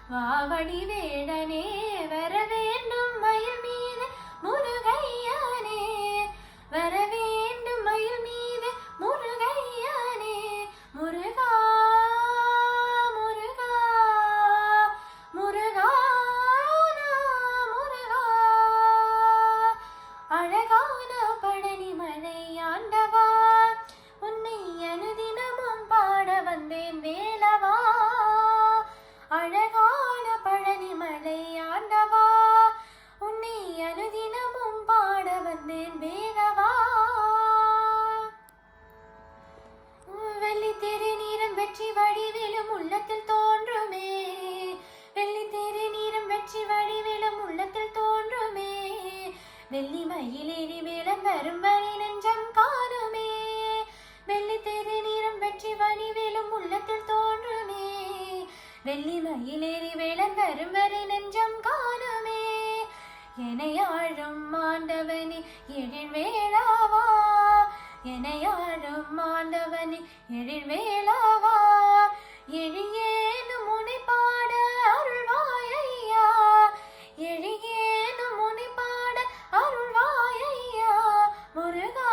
வாவடி வேடனே வர வேண்டும் மயில் மீது முருகையானே வர வேண்டும் மயில் மீது முருகையானே முருகா முருகா முருகா முருகா அழகான பழனி மலை ஆண்டவா உன்னை அனுதினமும் பாட வந்தேன் வேலவா அழகான பழனி மலை ஆண்டவா உன்னை அனுதினமும் பாட வந்தேன் வேலவா வெள்ளி தெரு நீரம் வெற்றி வடிவிலும் உள்ளத்தில் தோன்றுமே வெள்ளி தெரு நீரம் வெற்றி வடிவிலும் உள்ளத்தில் தோன்றுமே வெள்ளி மயிலேறி வேளம் வரும் வரை நெஞ்சம் காணுமே வெள்ளி தெரு நீரம் வெற்றி வடிவிலும் உள்ளத்தில் தோன்றுமே வெள்ளி மயிலேறி வேளம் வரும் வரை நெஞ்சம் காணுமே எனையாழும் ஆண்டவனே எழில் வேளாவா எனையாழும் ஆண்டவனே எழில் வேளாவா எழியேனும் முனை பாட அருள்வாயையா எழியேனும் முனை பாட அருள்வாயையா முருகா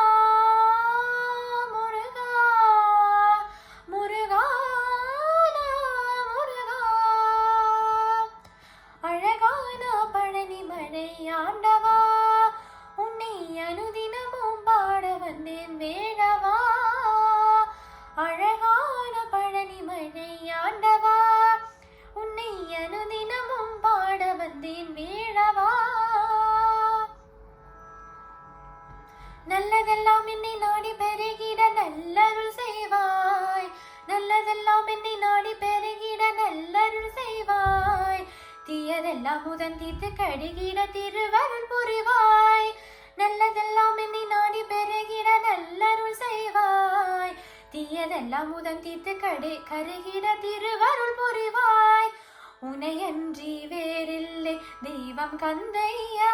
முருகா முருகா முருகா அழகான பழனி மலை ஆண்டவா உன்னை அனுதினமும் பாட வந்தேன் வேடவா அழகான பழனி மலை ஆண்டவா உன்னை அனுதினமும் பாட வந்தேன் வேடவா நல்லதெல்லாம் என்னை நாடி பெருகிட நல்லருள் செய்வாய் நல்லதெல்லாம் என்னை நாடி பெருகிட நல்லருள் செய்வாய் தீயதெல்லாம் முதன் தீர்த்து கடுகிட திருவருள் புரிவாய் நல்லதெல்லாம் என்னை நாடி பெருகிட நல்லருள் செய்வாய் தீயதெல்லாம் முதன் தீர்த்து கருகிட திருவருள் புரிவாய் உனையன்றி வேறில்லை தெய்வம் கந்தையா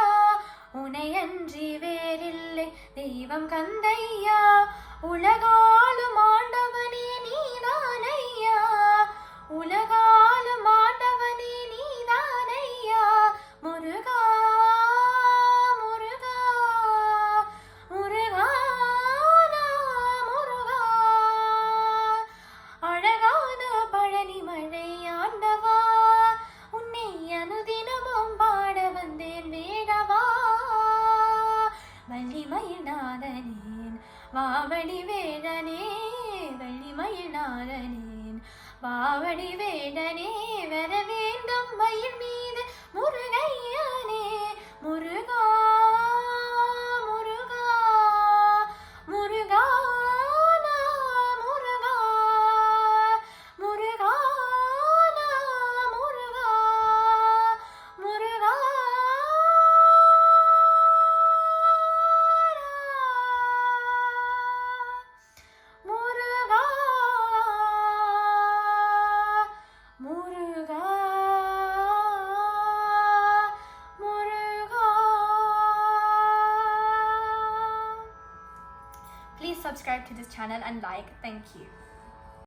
உனையன்றி வேறில்லை தெய்வம் கந்தையா உலகாலும் ஆண்டவனே நீதானையா உலகாலும் ஆண்டவனே நீதானையா முருகா முருகா முருகா முருகா அழகான பழனி மலை ஆண்டவா உன்னை அனுதினமும் பாட வந்தேன் வேடவா வள்ளிமயில்நாதனேன் வாவடி வேடனே வள்ளிமயில்நாதனேன் வாவடி வேடனே வர வேண்டும் மயில் மீது முருகையானே Muruga Muruga Muruga Muruga Muruga Muruga Muruga Muruga Muruga Please subscribe to this channel and like. Thank you.